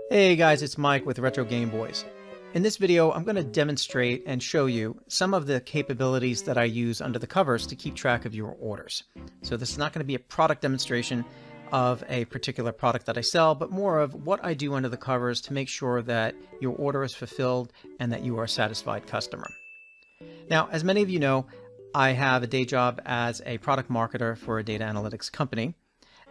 Hey guys, it's Mike with RetroGameBoyz. In this video, I'm going to demonstrate and show you some of the capabilities that I use under the covers to keep track of your orders. So this is not going to be a product demonstration of a particular product that I sell, but more of what I do under the covers to make sure that your order is fulfilled and that you are a satisfied customer. Now, as many of you know, I have a day job as a product marketer for a data analytics company.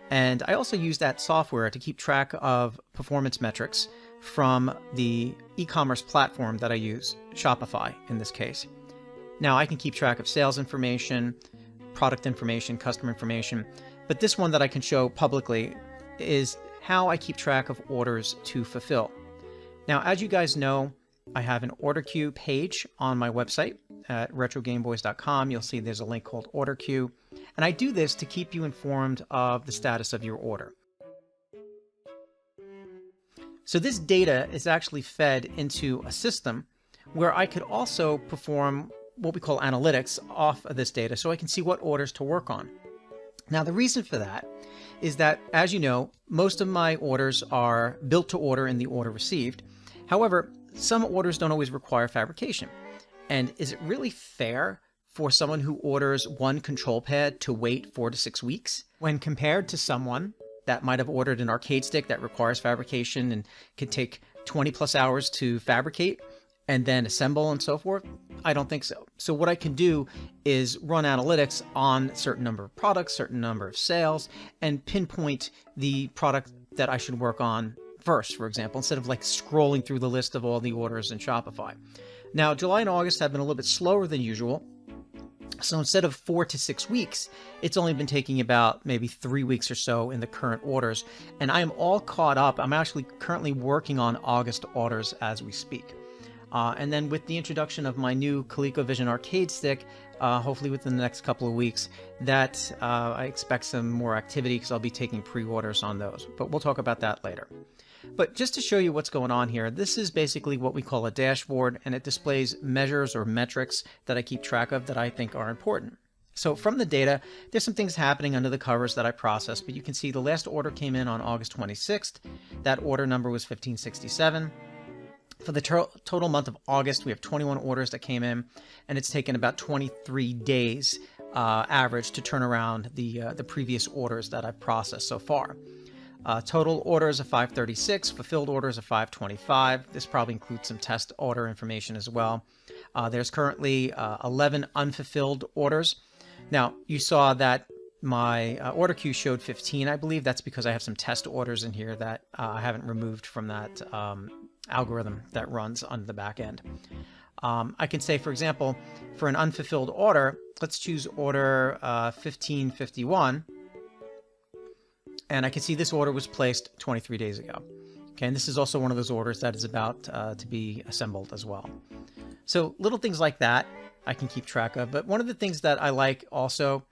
And I also use that software to keep track of performance metrics from the e-commerce platform that I use, Shopify in this case. Now I can keep track of sales information, product information, customer information, but this one that I can show publicly is how I keep track of orders to fulfill. Now, as you guys know, I have an order queue page on my website at RetroGameBoyz.com. You'll see there's a link called Order Queue. And I do this to keep you informed of the status of your order. So this data is actually fed into a system where I could also perform what we call analytics off of this data so I can see what orders to work on. Now, the reason for that is that, as you know, most of my orders are built to order in the order received. However, some orders don't always require fabrication. And is it really fair for someone who orders one control pad to wait 4 to 6 weeks when compared to someone that might have ordered an arcade stick that requires fabrication and could take 20 plus hours to fabricate and then assemble and so forth? I don't think so. So what I can do is run analytics on a certain number of products, certain number of sales, and pinpoint the product that I should work on first, for example, instead of like scrolling through the list of all the orders in Shopify. Now, July and August have been a little bit slower than usual. So instead of 4 to 6 weeks, it's only been taking about maybe 3 weeks or so in the current orders. And I am all caught up. I'm actually currently working on August orders as we speak. And then with the introduction of my new ColecoVision arcade stick, hopefully within the next couple of weeks, that I expect some more activity because I'll be taking pre-orders on those. But we'll talk about that later. But just to show you what's going on here, this is basically what we call a dashboard, and it displays measures or metrics that I keep track of that I think are important. So from the data, there's some things happening under the covers that I process, but you can see the last order came in on August 26th. That order number was 1567. For the total month of August, we have 21 orders that came in, and it's taken about 23 days average to turn around the previous orders that I've processed so far. Total orders of 536, fulfilled orders of 525. This probably includes some test order information as well. There's currently 11 unfulfilled orders. Now, you saw that my order queue showed 15, I believe. That's because I have some test orders in here that I haven't removed from that algorithm that runs on the back end. I can say, for example, for an unfulfilled order, let's choose order 1551. And I can see this order was placed 23 days ago. Okay, and this is also one of those orders that is about to be assembled as well. So little things like that I can keep track of. But one of the things that I like also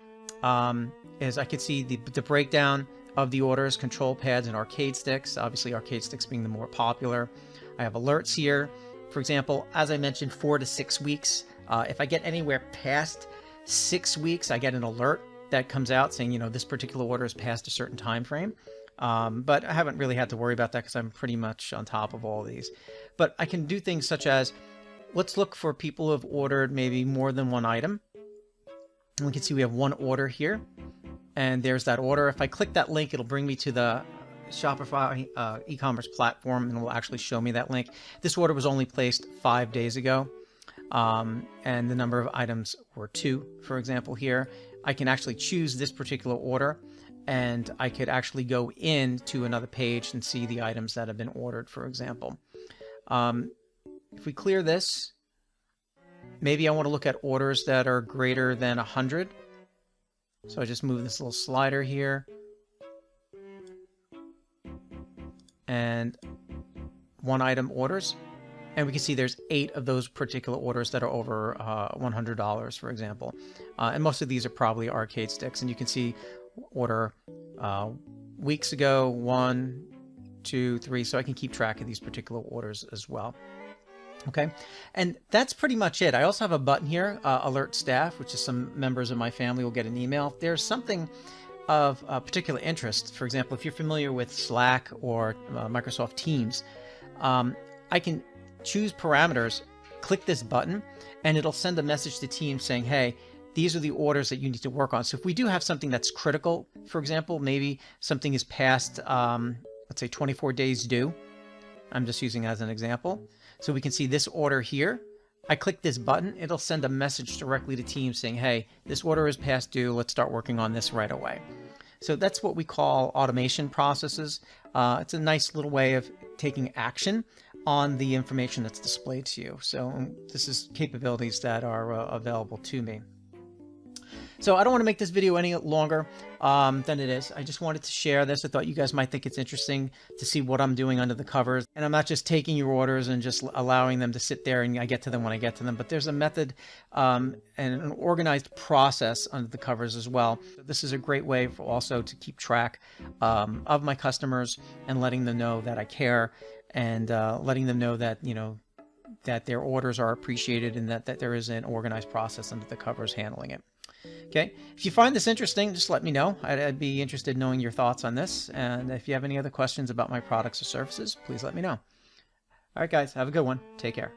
is I can see the breakdown of the orders, control pads, and arcade sticks. Obviously, arcade sticks being the more popular. I have alerts here. For example, as I mentioned, 4 to 6 weeks. If I get anywhere past 6 weeks, I get an alert that comes out saying, you know, this particular order is past a certain time frame. But I haven't really had to worry about that because I'm pretty much on top of all these. But I can do things such as, let's look for people who have ordered maybe more than one item. And we can see we have one order here. And there's that order. If I click that link, it'll bring me to the Shopify e-commerce platform, and it will actually show me that link. This order was only placed 5 days ago. And the number of items were 2, for example, here. I can actually choose this particular order, and I could actually go into another page and see the items that have been ordered, for example. If we clear this, maybe I want to look at orders that are greater than 100. So I just move this little slider here. And one item orders. And we can see there's 8 of those particular orders that are over $100, for example. And most of these are probably arcade sticks. And you can see order weeks ago, 1, 2, 3. So I can keep track of these particular orders as well. Okay, and that's pretty much it. I also have a button here, alert staff, which is some members of my family will get an email. If there's something of particular interest, for example, if you're familiar with Slack or Microsoft Teams, I can choose parameters, click this button, and it'll send a message to Teams saying, hey, these are the orders that you need to work on. So if we do have something that's critical, for example, maybe something is past, let's say 24 days due. I'm just using as an example. So we can see this order here. I click this button, it'll send a message directly to Teams saying, hey, this order is past due, let's start working on this right away. So that's what we call automation processes. It's a nice little way of taking action on the information that's displayed to you. So this is capabilities that are available to me. So I don't want to make this video any longer than it is. I just wanted to share this. I thought you guys might think it's interesting to see what I'm doing under the covers. And I'm not just taking your orders and just allowing them to sit there and I get to them when I get to them, but there's a method and an organized process under the covers as well. This is a great way for also to keep track of my customers and letting them know that I care and letting them know that, you know, that their orders are appreciated and that there is an organized process under the covers handling it. Okay, if you find this interesting, just let me know. I'd be interested in knowing your thoughts on this. And if you have any other questions about my products or services, please let me know. All right, guys, have a good one. Take care.